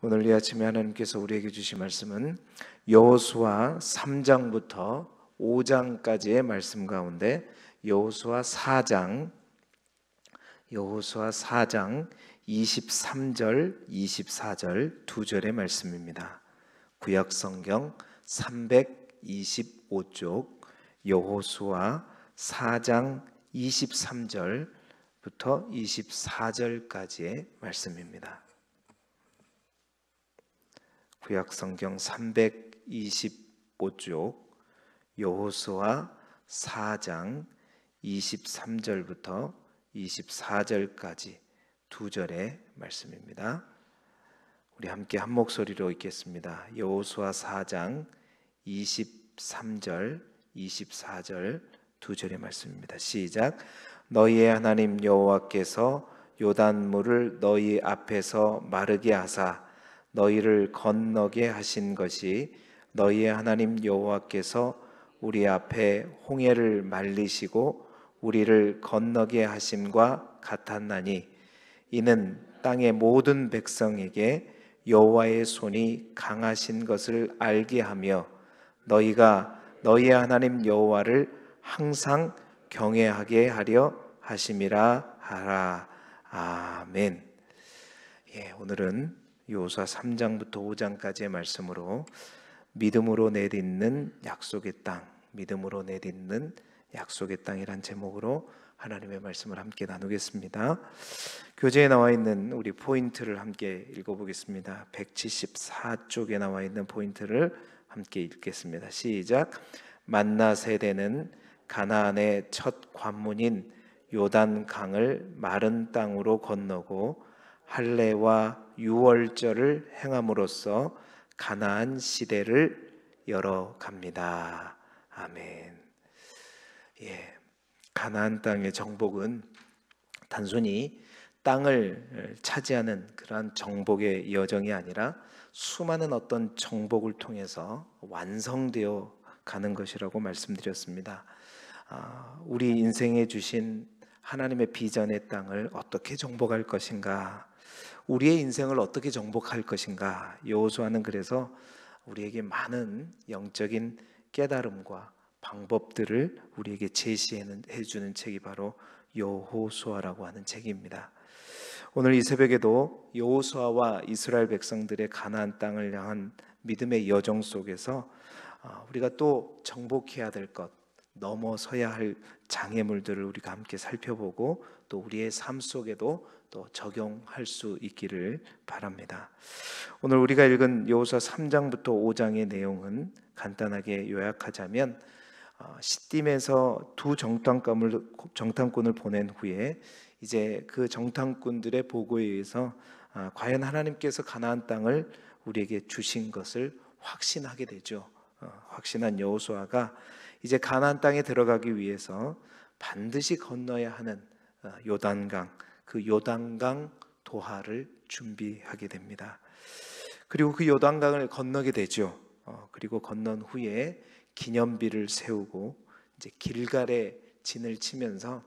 오늘 이 아침에 하나님께서 우리에게 주신 말씀은 여호수아 3장부터 5장까지의 말씀 가운데 여호수아 4장 23절, 24절 두 절의 말씀입니다. 구약 성경 325쪽 여호수아 4장 23절부터 24절까지의 말씀입니다. 구약 성경 325쪽 여호수아 4장 23절부터 24절까지 두 절의 말씀입니다. 우리 함께 한 목소리로 읽겠습니다. 여호수아 4장 23절, 24절 두 절의 말씀입니다. 시작. 너희의 하나님 여호와께서 요단물을 너희 앞에서 마르게 하사 너희를 건너게 하신 것이 너희의 하나님 여호와께서 우리 앞에 홍해를 말리시고 우리를 건너게 하심과 같았나니 이는 땅의 모든 백성에게 여호와의 손이 강하신 것을 알게 하며 너희가 너희의 하나님 여호와를 항상 경외하게 하려 하심이라 하라. 아멘. 오늘은 여호수아 3장부터 5장까지의 말씀으로 믿음으로 내딛는 약속의 땅, 믿음으로 내딛는 약속의 땅이란 제목으로 하나님의 말씀을 함께 나누겠습니다. 교재에 나와 있는 우리 포인트를 함께 읽어보겠습니다. 174쪽에 나와 있는 포인트를 함께 읽겠습니다. 시작. 만나 세대는 가나안의 첫 관문인 요단강을 마른 땅으로 건너고 할례와 유월절을 행함으로써 가나안 시대를 열어갑니다. 아멘. 가나안 땅의 정복은 단순히 땅을 차지하는 그러한 정복의 여정이 아니라 수많은 어떤 정복을 통해서 완성되어 가는 것이라고 말씀드렸습니다. 우리 인생에 주신 하나님의 비전의 땅을 어떻게 정복할 것인가, 우리의 인생을 어떻게 정복할 것인가, 여호수아는 그래서 우리에게 많은 영적인 깨달음과 방법들을 우리에게 제시해주는 책이 바로 여호수아라고 하는 책입니다. 오늘 이 새벽에도 여호수아와 이스라엘 백성들의 가나안 땅을 향한 믿음의 여정 속에서 우리가 또 정복해야 될 것, 넘어서야 할 장애물들을 우리가 함께 살펴보고 또 우리의 삶 속에도 또 적용할 수 있기를 바랍니다. 오늘 우리가 읽은 여호수아 3장부터 5장의 내용은 간단하게 요약하자면 시딤에서 두 정탐꾼을 보낸 후에 이제 그 정탐꾼들의 보고에 의해서 과연 하나님께서 가나안 땅을 우리에게 주신 것을 확신하게 되죠. 확신한 여호수아가 이제 가나안 땅에 들어가기 위해서 반드시 건너야 하는 요단강, 그 요단강 도하를 준비하게 됩니다. 그리고 그 요단강을 건너게 되죠. 그리고 건넌 후에 기념비를 세우고 이제 길갈에 진을 치면서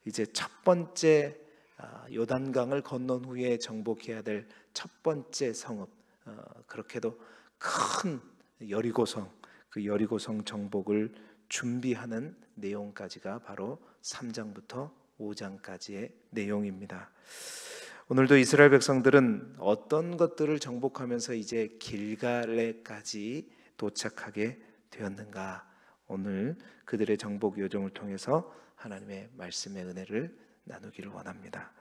이제 첫 번째 요단강을 건넌 후에 정복해야 될 첫 번째 성읍, 그렇게도 큰 여리고성, 그 여리고성 정복을 준비하는 내용까지가 바로 3장부터 5장까지의 내용입니다. 오늘도 이스라엘 백성들은 어떤 것들을 정복하면서 이제 길갈에까지 도착하게 되었는가? 오늘 그들의 정복 여정을 통해서 하나님의 말씀의 은혜를 나누기를 원합니다.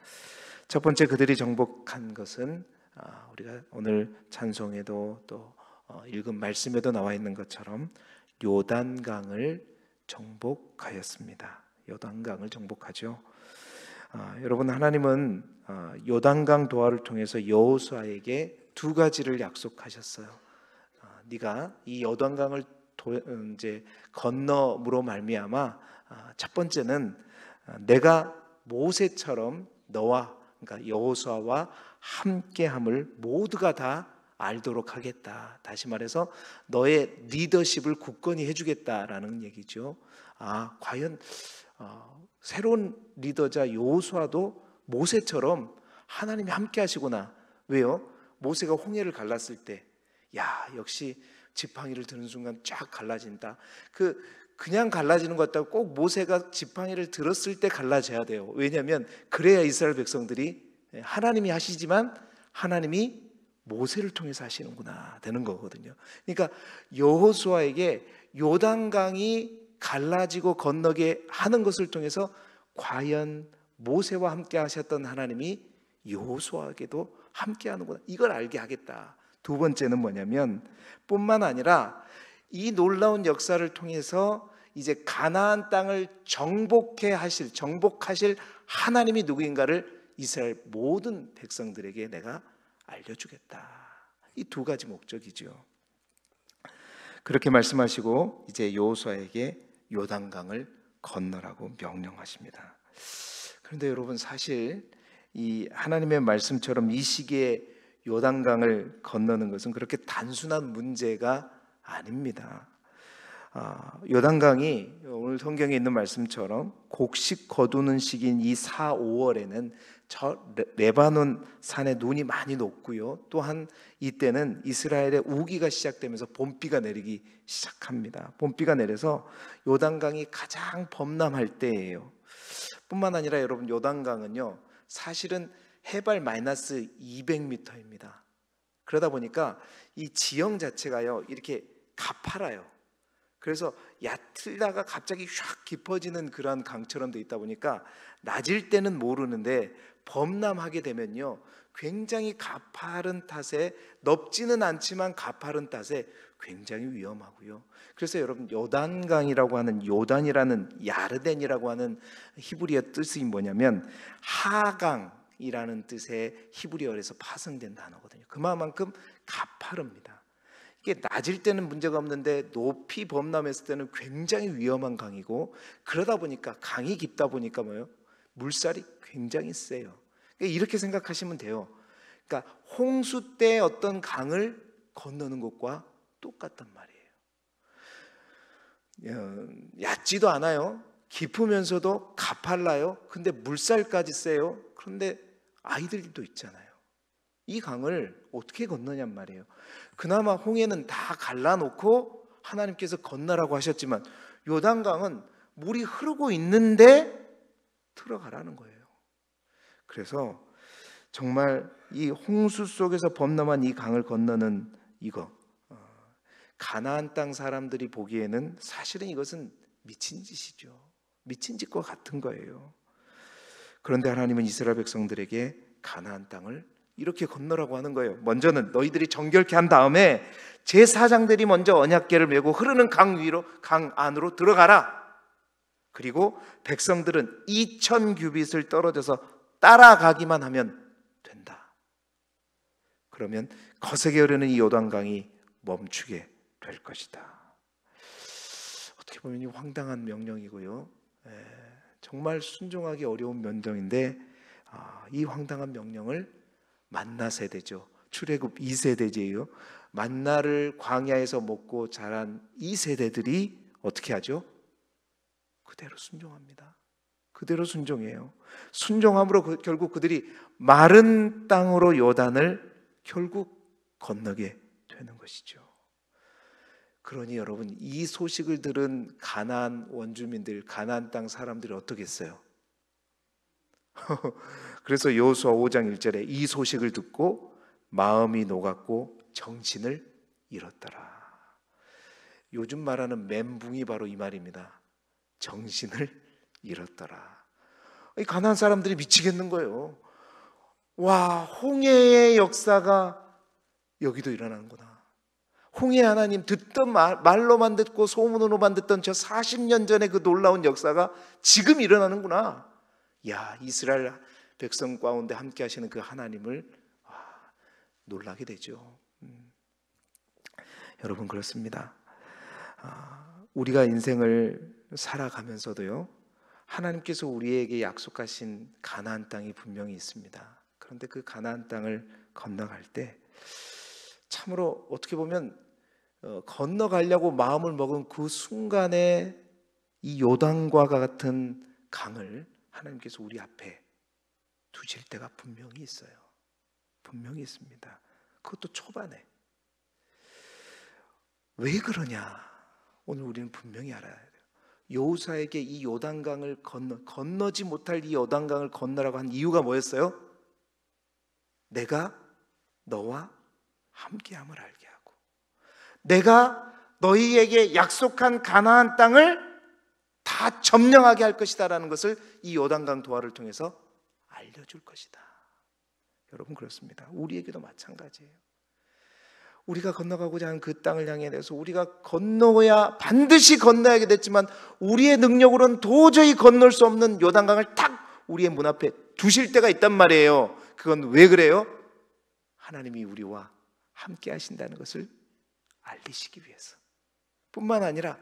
첫 번째 그들이 정복한 것은 우리가 오늘 찬송에도 또 읽은 말씀에도 나와 있는 것처럼 요단강을 정복하였습니다. 요단강을 정복하죠. 여러분, 하나님은 요단강 도하를 통해서 여호수아에게 두 가지를 약속하셨어요. 네가 이 요단강을 이제 건너므로 말미암아 첫 번째는 내가 모세처럼 너와, 그러니까 여호수아와 함께함을 모두가 다 알도록 하겠다. 다시 말해서 너의 리더십을 굳건히 해주겠다라는 얘기죠. 과연 새로운 리더자 여호수아도 모세처럼 하나님이 함께 하시구나. 왜요? 모세가 홍해를 갈랐을 때, 야, 역시 지팡이를 드는 순간 쫙 갈라진다. 그냥 갈라지는 것 같다고 꼭 모세가 지팡이를 들었을 때 갈라져야 돼요. 왜냐하면 그래야 이스라엘 백성들이 하나님이 하시지만 하나님이 모세를 통해서 하시는구나 되는 거거든요. 그러니까 여호수아에게 요단강이 갈라지고 건너게 하는 것을 통해서 과연 모세와 함께 하셨던 하나님이 여호수아에게도 함께 하는구나, 이걸 알게 하겠다. 두 번째는 뭐냐면, 뿐만 아니라 이 놀라운 역사를 통해서 이제 가나안 땅을 정복하실 하나님이 누구인가를 이스라엘 모든 백성들에게 내가 알려주겠다. 이 두 가지 목적이죠. 그렇게 말씀하시고 이제 여호수아에게 요단강을 건너라고 명령하십니다. 그런데 여러분, 사실 이 하나님의 말씀처럼 이 시기에 요단강을 건너는 것은 그렇게 단순한 문제가 아닙니다. 요단강이 오늘 성경에 있는 말씀처럼 곡식 거두는 시기인 이 4, 5월에는 저 레바논 산에 눈이 많이 녹고요. 또한 이때는 이스라엘의 우기가 시작되면서 봄비가 내리기 시작합니다. 봄비가 내려서 요단강이 가장 범람할 때예요. 뿐만 아니라 여러분, 요단강은요 사실은 해발 마이너스 200m입니다. 그러다 보니까 이 지형 자체가요 이렇게 가파라요. 그래서 얕을다가 갑자기 샥 깊어지는 그런 강처럼 돼 있다 보니까 낮일 때는 모르는데 범람하게 되면요 굉장히 가파른 탓에, 넓지는 않지만 가파른 탓에 굉장히 위험하고요. 그래서 여러분, 요단강이라고 하는, 요단이라는, 야르덴이라고 하는 히브리어 뜻이 뭐냐면 하강이라는 뜻의 히브리어에서 파생된 단어거든요. 그만큼 가파릅니다. 이게 낮을 때는 문제가 없는데 높이 범람했을 때는 굉장히 위험한 강이고, 그러다 보니까 강이 깊다 보니까 뭐예요? 물살이 굉장히 세요. 이렇게 생각하시면 돼요. 그러니까 홍수 때 어떤 강을 건너는 것과 똑같단 말이에요. 얕지도 않아요. 깊으면서도 가팔라요. 근데 물살까지 세요. 그런데 아이들도 있잖아요. 이 강을 어떻게 건너냔 말이에요. 그나마 홍해는 다 갈라놓고 하나님께서 건너라고 하셨지만 요단강은 물이 흐르고 있는데 들어가라는 거예요. 그래서 정말 이 홍수 속에서 범람한 이 강을 건너는 이거, 가나안 땅 사람들이 보기에는 사실은 이것은 미친 짓이죠. 미친 짓과 같은 거예요. 그런데 하나님은 이스라엘 백성들에게 가나안 땅을 이렇게 건너라고 하는 거예요. 먼저는 너희들이 정결케 한 다음에 제사장들이 먼저 언약궤를 메고 흐르는 강 위로, 강 안으로 들어가라. 그리고 백성들은 2000 규빗을 떨어져서 따라가기만 하면 된다. 그러면 거세게 흐르는 이 요단강이 멈추게 될 것이다. 어떻게 보면 이 황당한 명령이고요, 정말 순종하기 어려운 명령인데, 이 황당한 명령을 만나 세대죠, 출애굽 2세대제예요. 만나를 광야에서 먹고 자란 이 세대들이 어떻게 하죠? 그대로 순종합니다. 그대로 순종해요. 순종함으로 결국 그들이 마른 땅으로 요단을 결국 건너게 되는 것이죠. 그러니 여러분, 이 소식을 들은 가나안 원주민들, 가나안 땅 사람들이 어떻게 했어요? 그래서 여호수아 5장 1절에 이 소식을 듣고 마음이 녹았고 정신을 잃었더라. 요즘 말하는 멘붕이 바로 이 말입니다. 정신을 잃었더라. 이 가나안 사람들이 미치겠는 거예요. 와, 홍해의 역사가 여기도 일어나는구나. 홍해 하나님 듣던 말로만 듣고 소문으로만 듣던 저 40년 전에 그 놀라운 역사가 지금 일어나는구나. 야, 이스라엘 백성 가운데 함께 하시는 그 하나님을 놀라게 되죠. 여러분, 그렇습니다. 우리가 인생을 살아가면서도요, 하나님께서 우리에게 약속하신 가나안 땅이 분명히 있습니다. 그런데 그 가나안 땅을 건너갈 때 참으로 어떻게 보면 건너가려고 마음을 먹은 그 순간에 이 요단과 같은 강을 하나님께서 우리 앞에 두실 때가 분명히 있어요. 분명히 있습니다. 그것도 초반에. 왜 그러냐? 오늘 우리는 분명히 알아야 돼요. 여호수아에게 이 요단강을 건너지 못할 이 요단강을 건너라고 한 이유가 뭐였어요? 내가 너와 함께함을 알게 하고, 내가 너희에게 약속한 가나안 땅을 다 점령하게 할 것이다라는 것을 이 요단강 도하를 통해서 알려줄 것이다. 여러분, 그렇습니다. 우리에게도 마찬가지예요. 우리가 건너가고자 하는 그 땅을 향해 내서 우리가 건너야, 반드시 건너야 됐지만 우리의 능력으로는 도저히 건널 수 없는 요단강을 딱 우리의 문 앞에 두실 때가 있단 말이에요. 그건 왜 그래요? 하나님이 우리와 함께 하신다는 것을 알리시기 위해서 뿐만 아니라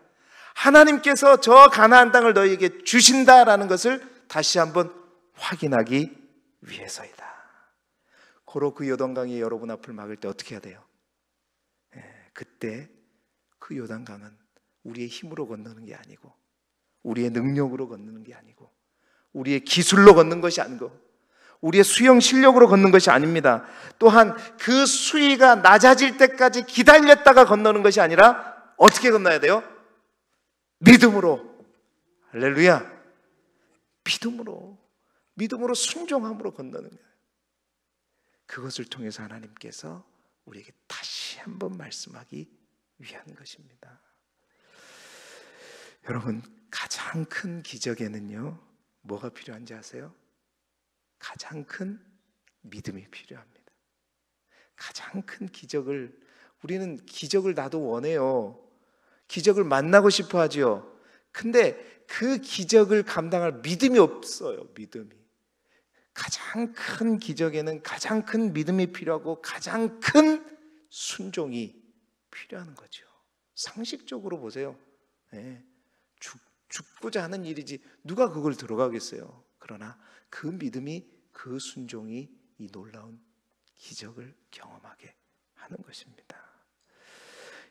하나님께서 저 가나안 땅을 너희에게 주신다라는 것을 다시 한번 확인하기 위해서이다. 고로 그 요단강이 여러분 앞을 막을 때 어떻게 해야 돼요? 그때 그 요단강은 우리의 힘으로 건너는 게 아니고, 우리의 능력으로 건너는 게 아니고, 우리의 기술로 걷는 것이 아니고, 우리의 수영 실력으로 걷는 것이 아닙니다. 또한 그 수위가 낮아질 때까지 기다렸다가 건너는 것이 아니라 어떻게 건너야 돼요? 믿음으로. 할렐루야. 믿음으로 순종함으로 건너는 거예요. 그것을 통해서 하나님께서 우리에게 다시 한번 말씀하기 위한 것입니다. 여러분, 가장 큰 기적에는요, 뭐가 필요한지 아세요? 가장 큰 믿음이 필요합니다. 가장 큰 기적을, 우리는 기적을 나도 원해요. 기적을 만나고 싶어 하죠. 근데 그 기적을 감당할 믿음이 없어요. 믿음이. 가장 큰 기적에는 가장 큰 믿음이 필요하고 가장 큰 순종이 필요한 거죠. 상식적으로 보세요. 죽고자 하는 일이지 누가 그걸 들어가겠어요. 그러나 그 믿음이, 그 순종이 이 놀라운 기적을 경험하게 하는 것입니다.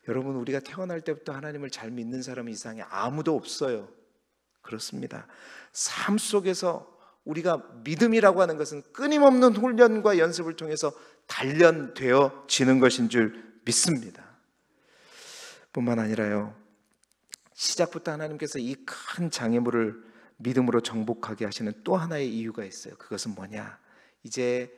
여러분, 우리가 태어날 때부터 하나님을 잘 믿는 사람이 이 세상에 아무도 없어요. 그렇습니다. 삶 속에서 우리가 믿음이라고 하는 것은 끊임없는 훈련과 연습을 통해서 단련되어지는 것인 줄 믿습니다. 뿐만 아니라요, 시작부터 하나님께서 이 큰 장애물을 믿음으로 정복하게 하시는 또 하나의 이유가 있어요. 그것은 뭐냐? 이제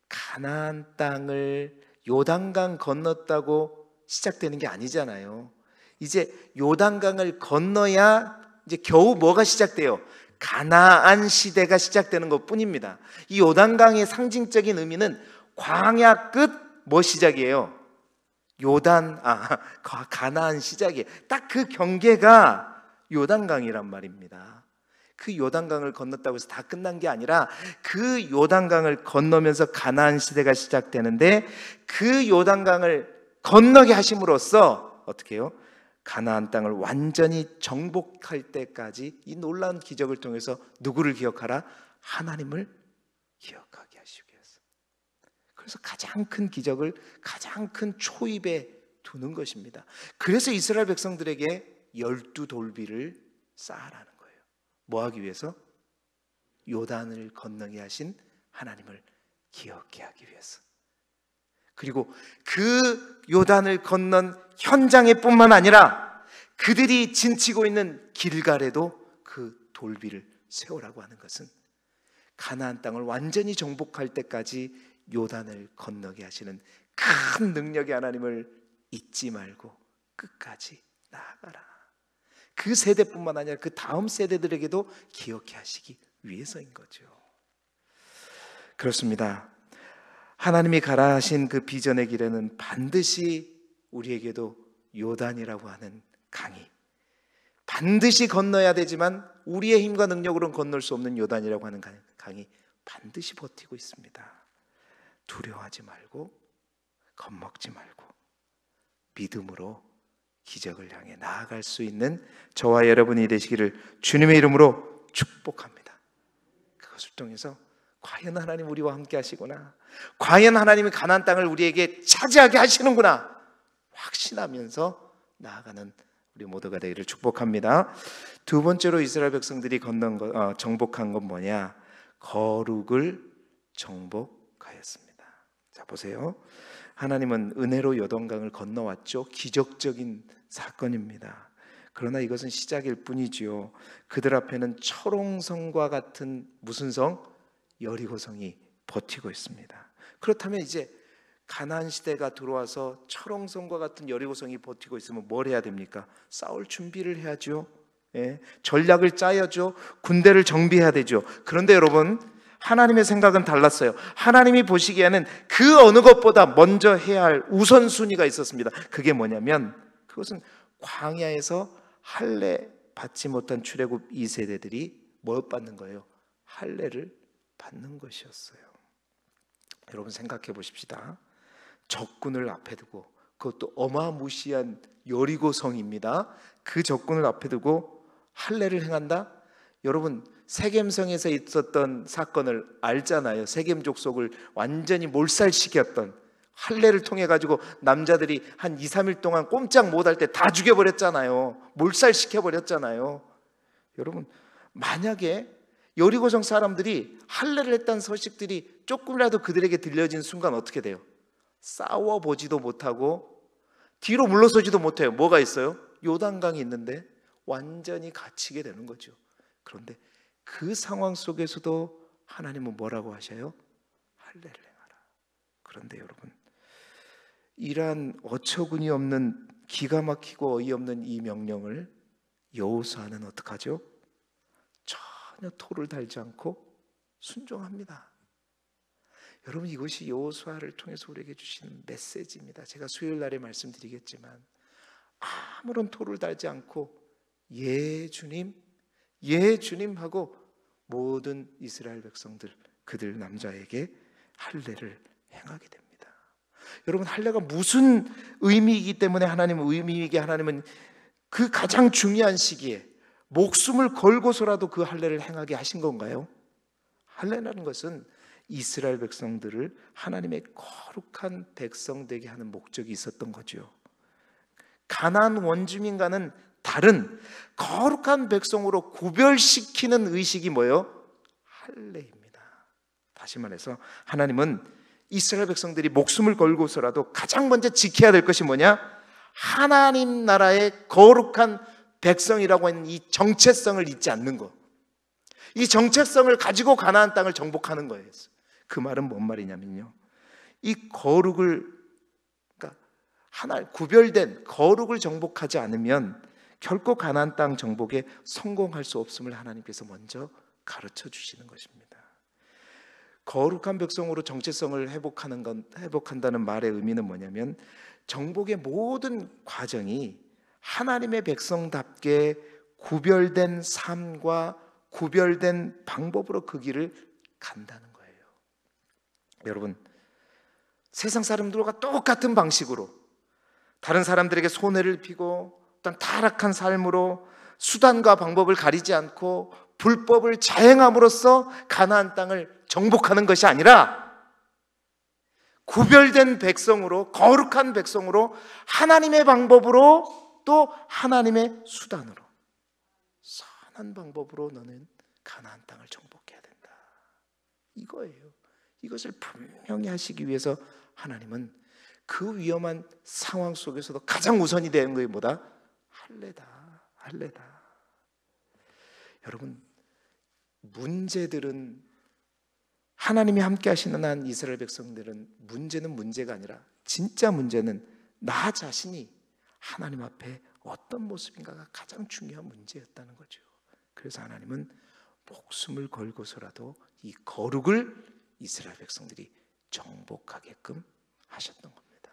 가나안 땅을 요단강 건넜다고 시작되는 게 아니잖아요. 이제 요단강을 건너야 이제 겨우 뭐가 시작돼요? 가나안 시대가 시작되는 것뿐입니다. 이 요단강의 상징적인 의미는 광야 끝 뭐 시작이에요? 가나안 시작이에요. 딱 그 경계가 요단강이란 말입니다. 그 요단강을 건넜다고 해서 다 끝난 게 아니라 그 요단강을 건너면서 가나안 시대가 시작되는데, 그 요단강을 건너게 하심으로써 어떻게 해요? 가나안 땅을 완전히 정복할 때까지 이 놀라운 기적을 통해서 누구를 기억하라? 하나님을 기억하게 하시기 위해서. 그래서 가장 큰 기적을 가장 큰 초입에 두는 것입니다. 그래서 이스라엘 백성들에게 12돌비를 쌓아라는 거예요. 뭐 하기 위해서? 요단을 건너게 하신 하나님을 기억해 하기 위해서. 그리고 그 요단을 건넌 현장에 뿐만 아니라 그들이 진치고 있는 길갈에도 그 돌비를 세우라고 하는 것은 가나안 땅을 완전히 정복할 때까지 요단을 건너게 하시는 큰 능력의 하나님을 잊지 말고 끝까지 나아가라. 그 세대뿐만 아니라 그 다음 세대들에게도 기억해 하시기 위해서인 거죠. 그렇습니다. 하나님이 가라 하신 그 비전의 길에는 반드시 우리에게도 요단이라고 하는 강이 반드시 건너야 되지만 우리의 힘과 능력으로는 건널 수 없는 요단이라고 하는 강이 반드시 버티고 있습니다. 두려워하지 말고 겁먹지 말고 믿음으로 기적을 향해 나아갈 수 있는 저와 여러분이 되시기를 주님의 이름으로 축복합니다. 그것을 통해서 과연 하나님 우리와 함께 하시구나, 과연 하나님이 가나안 땅을 우리에게 차지하게 하시는구나 확신하면서 나아가는 우리 모두가 되기를 축복합니다. 두 번째로 이스라엘 백성들이 정복한 건 뭐냐? 거룩을 정복하였습니다. 자, 보세요. 하나님은 은혜로 요단강을 건너왔죠. 기적적인 사건입니다. 그러나 이것은 시작일 뿐이지요. 그들 앞에는 철옹성과 같은 무슨 성? 여리고성이 버티고 있습니다. 그렇다면 이제 가나안 시대가 들어와서 철옹성과 같은 여리고성이 버티고 있으면 뭘 해야 됩니까? 싸울 준비를 해야죠. 예, 전략을 짜야죠. 군대를 정비해야 되죠. 그런데 여러분, 하나님의 생각은 달랐어요. 하나님이 보시기에는 그 어느 것보다 먼저 해야 할 우선순위가 있었습니다. 그게 뭐냐면, 그것은 광야에서 할례 받지 못한 출애굽 2세대들이 뭘 받는 거예요? 할례를 받는 것이었어요. 여러분 생각해 보십시다. 적군을 앞에 두고, 그것도 어마무시한 여리고성입니다. 그 적군을 앞에 두고 할례를 행한다? 여러분, 세겜성에서 있었던 사건을 알잖아요. 세겜 족속을 완전히 몰살시켰던, 할례를 통해 가지고 남자들이 한 2, 3일 동안 꼼짝 못할 때 다 죽여버렸잖아요. 몰살시켜버렸잖아요. 여러분, 만약에 여리고성 사람들이 할례를 했다는 소식들이 조금이라도 그들에게 들려진 순간 어떻게 돼요? 싸워보지도 못하고 뒤로 물러서지도 못해요. 뭐가 있어요? 요단강이 있는데 완전히 갇히게 되는 거죠. 그런데 그 상황 속에서도 하나님은 뭐라고 하셔요? 할례를 행하라. 그런데 여러분, 이러한 어처구니 없는 기가 막히고 어이없는 이 명령을 여호수아는 어떡하죠? 전혀 토를 달지 않고 순종합니다. 여러분, 이것이 여호수아를 통해서 우리에게 주시는 메시지입니다. 제가 수요일 날에 말씀드리겠지만, 아무런 토를 달지 않고 예 주님, 예 주님 하고 모든 이스라엘 백성들, 그들 남자에게 할례를 행하게 됩니다. 여러분, 할례가 무슨 의미이기 때문에 하나님은 그 가장 중요한 시기에 목숨을 걸고서라도 그 할례를 행하게 하신 건가요? 할례라는 것은 이스라엘 백성들을 하나님의 거룩한 백성 되게 하는 목적이 있었던 거죠. 가나안 원주민과는 다른 거룩한 백성으로 구별시키는 의식이 뭐예요? 할례입니다. 다시 말해서 하나님은 이스라엘 백성들이 목숨을 걸고서라도 가장 먼저 지켜야 될 것이 뭐냐? 하나님 나라의 거룩한 백성이라고 하는 이 정체성을 잊지 않는 것. 이 정체성을 가지고 가나안 땅을 정복하는 거예요. 그 말은 뭔 말이냐면요, 이 거룩을, 그러니까 하나 구별된 거룩을 정복하지 않으면 결코 가나안 땅 정복에 성공할 수 없음을 하나님께서 먼저 가르쳐 주시는 것입니다. 거룩한 백성으로 정체성을 회복한다는 말의 의미는 뭐냐면, 정복의 모든 과정이 하나님의 백성답게 구별된 삶과 구별된 방법으로 그 길을 간다는 거예요. 여러분, 세상 사람들과 똑같은 방식으로 다른 사람들에게 손해를 피고 어떤 타락한 삶으로 수단과 방법을 가리지 않고 불법을 자행함으로써 가나안 땅을 정복하는 것이 아니라, 구별된 백성으로, 거룩한 백성으로, 하나님의 방법으로, 또 하나님의 수단으로, 선한 방법으로 너는 가나안 땅을 정복해야 된다. 이거예요. 이것을 분명히 하시기 위해서 하나님은 그 위험한 상황 속에서도 가장 우선이 되는 것이 뭐다? 할례다. 할례다. 여러분, 문제들은, 하나님이 함께 하시는 한 이스라엘 백성들은 문제는 문제가 아니라, 진짜 문제는 나 자신이 하나님 앞에 어떤 모습인가가 가장 중요한 문제였다는 거죠. 그래서 하나님은 목숨을 걸고서라도 이 거룩을 이스라엘 백성들이 정복하게끔 하셨던 겁니다.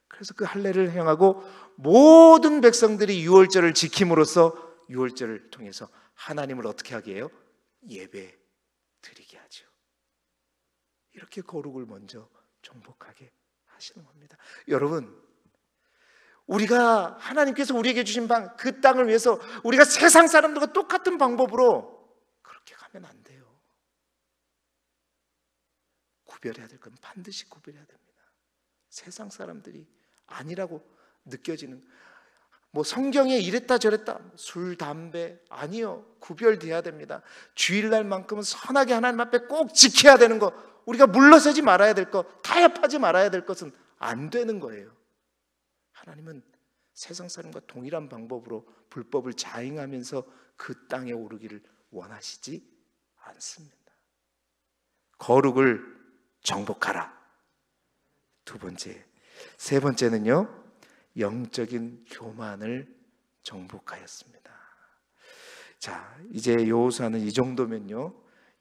그래서 그 할례를 행하고 모든 백성들이 유월절을 지킴으로써 유월절을 통해서 하나님을 어떻게 하게 해요? 예배 드리게 하죠. 이렇게 거룩을 먼저 정복하게 하시는 겁니다. 여러분, 우리가 하나님께서 우리에게 주신 그 땅을 위해서 우리가 세상 사람들과 똑같은 방법으로 그렇게 가면 안 돼요. 구별해야 될 건 반드시 구별해야 됩니다. 세상 사람들이 아니라고 느껴지는, 뭐 성경에 이랬다 저랬다, 술, 담배, 아니요. 구별돼야 됩니다. 주일날만큼은 선하게 하나님 앞에 꼭 지켜야 되는 거 우리가 물러서지 말아야 될 것, 타협하지 말아야 될 것은 안 되는 거예요. 하나님은 세상 사람과 동일한 방법으로 불법을 자행하면서 그 땅에 오르기를 원하시지 않습니다. 거룩을 정복하라. 두 번째. 세 번째는요, 영적인 교만을 정복하였습니다. 자, 이제 여호수아는 이 정도면요,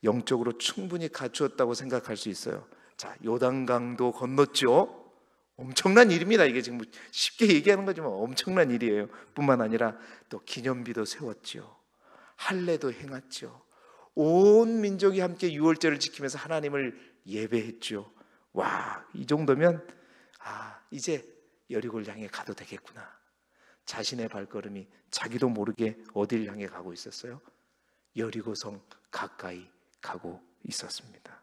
영적으로 충분히 갖추었다고 생각할 수 있어요. 자, 요단강도 건넜죠. 엄청난 일입니다. 이게 지금 쉽게 얘기하는 거지만 엄청난 일이에요. 뿐만 아니라 또 기념비도 세웠죠. 할례도 행했죠. 온 민족이 함께 유월절을 지키면서 하나님을 예배했죠. 와, 이 정도면 이제 여리고를 향해 가도 되겠구나. 자신의 발걸음이 자기도 모르게 어딜 향해 가고 있었어요? 여리고성 가까이 가고 있었습니다.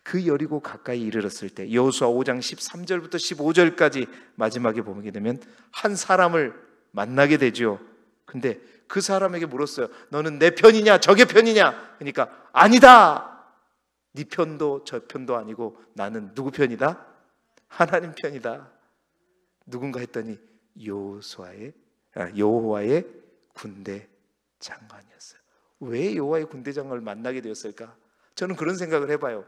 그 여리고 가까이 이르렀을 때 여호수아 5장 13절부터 15절까지 마지막에 보게 되면 한 사람을 만나게 되죠. 근데 그 사람에게 물었어요. 너는 내 편이냐 적의 편이냐? 그러니까 아니다. 네 편도 저 편도 아니고 나는 누구 편이다? 하나님 편이다. 누군가 했더니 여호와의 군대 장관이었어요. 왜 여호와의 군대 장관을 만나게 되었을까? 저는 그런 생각을 해봐요.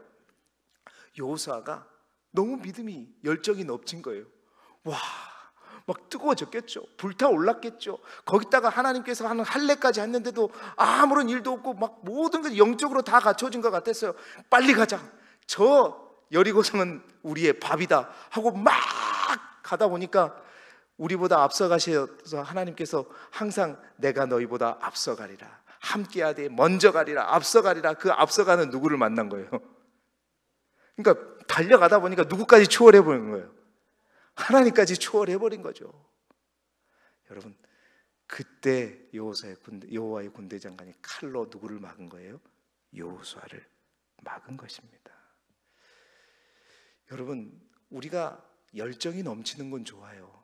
여호수아가 너무 믿음이 열정이 넘친 거예요. 와, 막 뜨거워졌겠죠. 불타올랐겠죠. 거기다가 하나님께서 하는 할례까지 했는데도 아무런 일도 없고 막 모든 게 영적으로 다 갖춰진 것 같았어요. 빨리 가자. 저 여리고성은 우리의 밥이다 하고 막 가다 보니까 우리보다 앞서가셔서 하나님께서 항상 내가 너희보다 앞서가리라, 함께하되 먼저 가리라, 앞서가리라. 그 앞서가는 누구를 만난 거예요? 그러니까 달려가다 보니까 누구까지 초월해버린 거예요? 하나님까지 초월해버린 거죠. 여러분, 그때 여호와의 군대 장관이 칼로 누구를 막은 거예요? 여호수아를 막은 것입니다. 여러분, 우리가 열정이 넘치는 건 좋아요.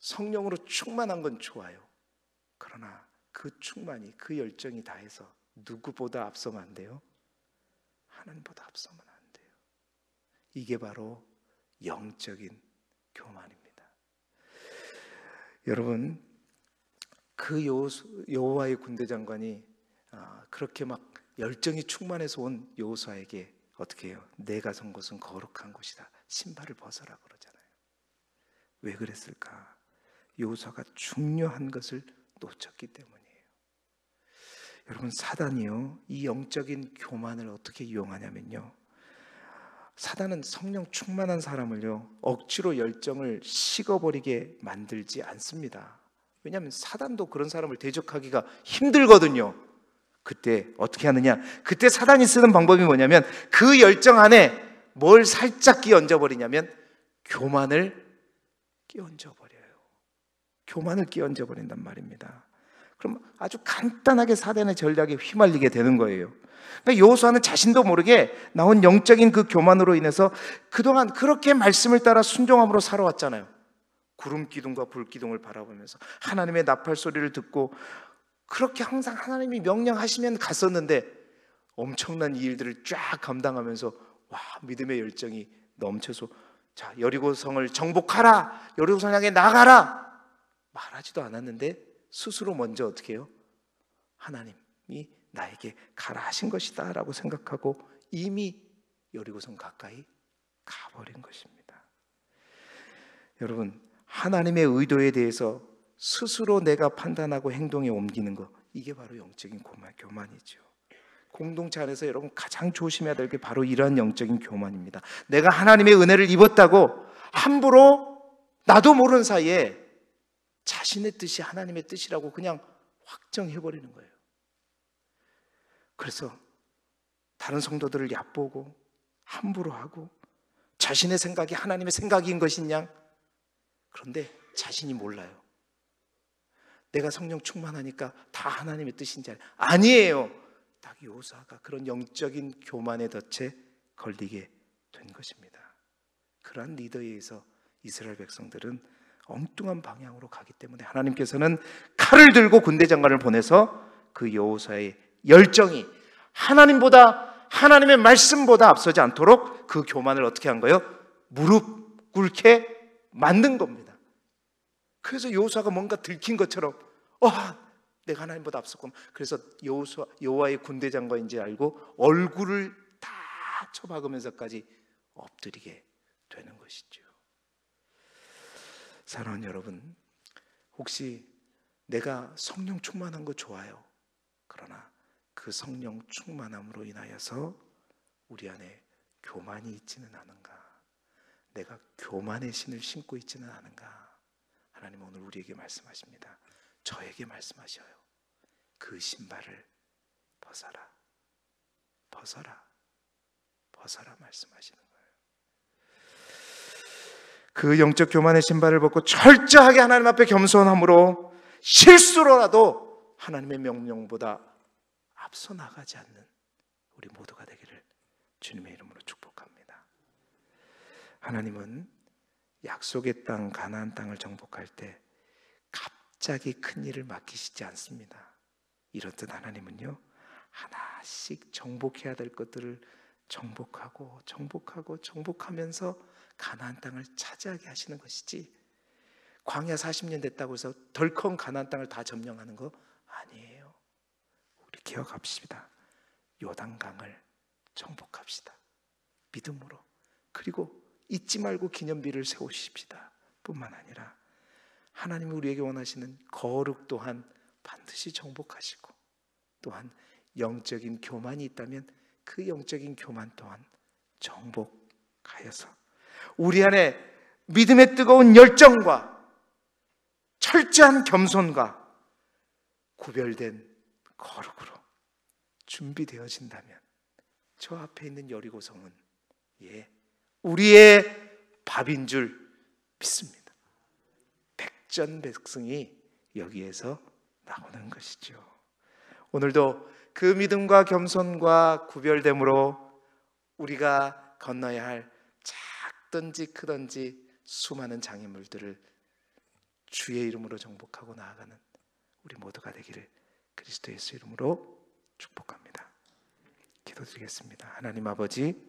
성령으로 충만한 건 좋아요. 그러나 그 충만이, 그 열정이 다해서 누구보다 앞서면 안 돼요? 하나님보다 앞서면 안 돼요. 이게 바로 영적인 교만입니다. 여러분, 그 여호와의 군대 장관이 그렇게 막 열정이 충만해서 온 여호수아에게 어떻게 해요? 내가 선 곳은 거룩한 곳이다. 신발을 벗어라 그러잖아요. 왜 그랬을까? 여호수아가 중요한 것을 놓쳤기 때문이에요. 여러분, 사단이요, 이 영적인 교만을 어떻게 이용하냐면요, 사단은 성령 충만한 사람을요 억지로 열정을 식어버리게 만들지 않습니다. 왜냐하면 사단도 그런 사람을 대적하기가 힘들거든요. 그때 어떻게 하느냐? 그때 사단이 쓰는 방법이 뭐냐면 그 열정 안에 뭘 살짝 끼얹어 버리냐면 교만을 끼얹어 버려요. 교만을 끼얹어 버린단 말입니다. 그럼 아주 간단하게 사단의 전략에 휘말리게 되는 거예요. 그러니까 여호수아는 자신도 모르게 나온 영적인 그 교만으로 인해서 그동안 그렇게 말씀을 따라 순종함으로 살아왔잖아요. 구름 기둥과 불 기둥을 바라보면서 하나님의 나팔 소리를 듣고 그렇게 항상 하나님이 명령하시면 갔었는데 엄청난 이 일들을 쫙 감당하면서 와, 믿음의 열정이 넘쳐서 자, 여리고성을 정복하라, 여리고성 향해 나가라 말하지도 않았는데 스스로 먼저 어떻게 해요? 하나님이 나에게 가라 하신 것이다 라고 생각하고 이미 여리고성 가까이 가버린 것입니다. 여러분, 하나님의 의도에 대해서 스스로 내가 판단하고 행동에 옮기는 것, 이게 바로 영적인 교만이죠. 공동체 안에서 여러분 가장 조심해야 될 게 바로 이러한 영적인 교만입니다. 내가 하나님의 은혜를 입었다고 함부로 나도 모르는 사이에 자신의 뜻이 하나님의 뜻이라고 그냥 확정해버리는 거예요. 그래서 다른 성도들을 얕보고 함부로 하고 자신의 생각이 하나님의 생각인 것이냐? 그런데 자신이 몰라요. 내가 성령 충만하니까 다 하나님의 뜻인지 아니에요. 딱 여호수아가 그런 영적인 교만의 덫에 걸리게 된 것입니다. 그러한 리더에 의해서 이스라엘 백성들은 엉뚱한 방향으로 가기 때문에 하나님께서는 칼을 들고 군대 장관을 보내서 그 여호수아의 열정이 하나님보다 하나님의 말씀보다 앞서지 않도록 그 교만을 어떻게 한 거예요? 무릎 꿇게 만든 겁니다. 그래서 여호수아가 뭔가 들킨 것처럼 내가 하나님보다 앞섰구나. 그래서 여호와의 군대장관인지 알고 얼굴을 다 쳐박으면서까지 엎드리게 되는 것이죠. 사랑하는 여러분, 혹시 내가 성령 충만한 거 좋아요. 그러나 그 성령 충만함으로 인하여서 우리 안에 교만이 있지는 않은가? 내가 교만의 신을 신고 있지는 않은가? 하나님은 오늘 우리에게 말씀하십니다. 저에게 말씀하셔요. 그 신발을 벗어라, 벗어라, 벗어라 말씀하시는 거예요. 그 영적 교만의 신발을 벗고 철저하게 하나님 앞에 겸손함으로 실수로라도 하나님의 명령보다 앞서 나가지 않는 우리 모두가 되기를 주님의 이름으로 축복합니다. 하나님은 약속의 땅 가나안 땅을 정복할 때 갑자기 큰 일을 맡기시지 않습니다. 이렇듯 하나님은요, 하나씩 정복해야 될 것들을 정복하면서 가나안 땅을 차지하게 하시는 것이지, 광야 40년 됐다고 해서 덜컹 가나안 땅을 다 점령하는 거 아니에요. 우리 기억합시다. 요단강을 정복합시다. 믿음으로. 그리고 잊지 말고 기념비를 세우십시다. 뿐만 아니라 하나님이 우리에게 원하시는 거룩 또한 반드시 정복하시고, 또한 영적인 교만이 있다면 그 영적인 교만 또한 정복하여서 우리 안에 믿음의 뜨거운 열정과 철저한 겸손과 구별된 거룩으로 준비되어진다면 저 앞에 있는 여리고성은 우리의 밥인 줄 믿습니다. 백전백승이 여기에서 나오는 것이죠. 오늘도 그 믿음과 겸손과 구별됨으로 우리가 건너야 할 작든지 크든지 수많은 장애물들을 주의 이름으로 정복하고 나아가는 우리 모두가 되기를 그리스도 예수 이름으로 축복합니다. 기도드리겠습니다. 하나님 아버지,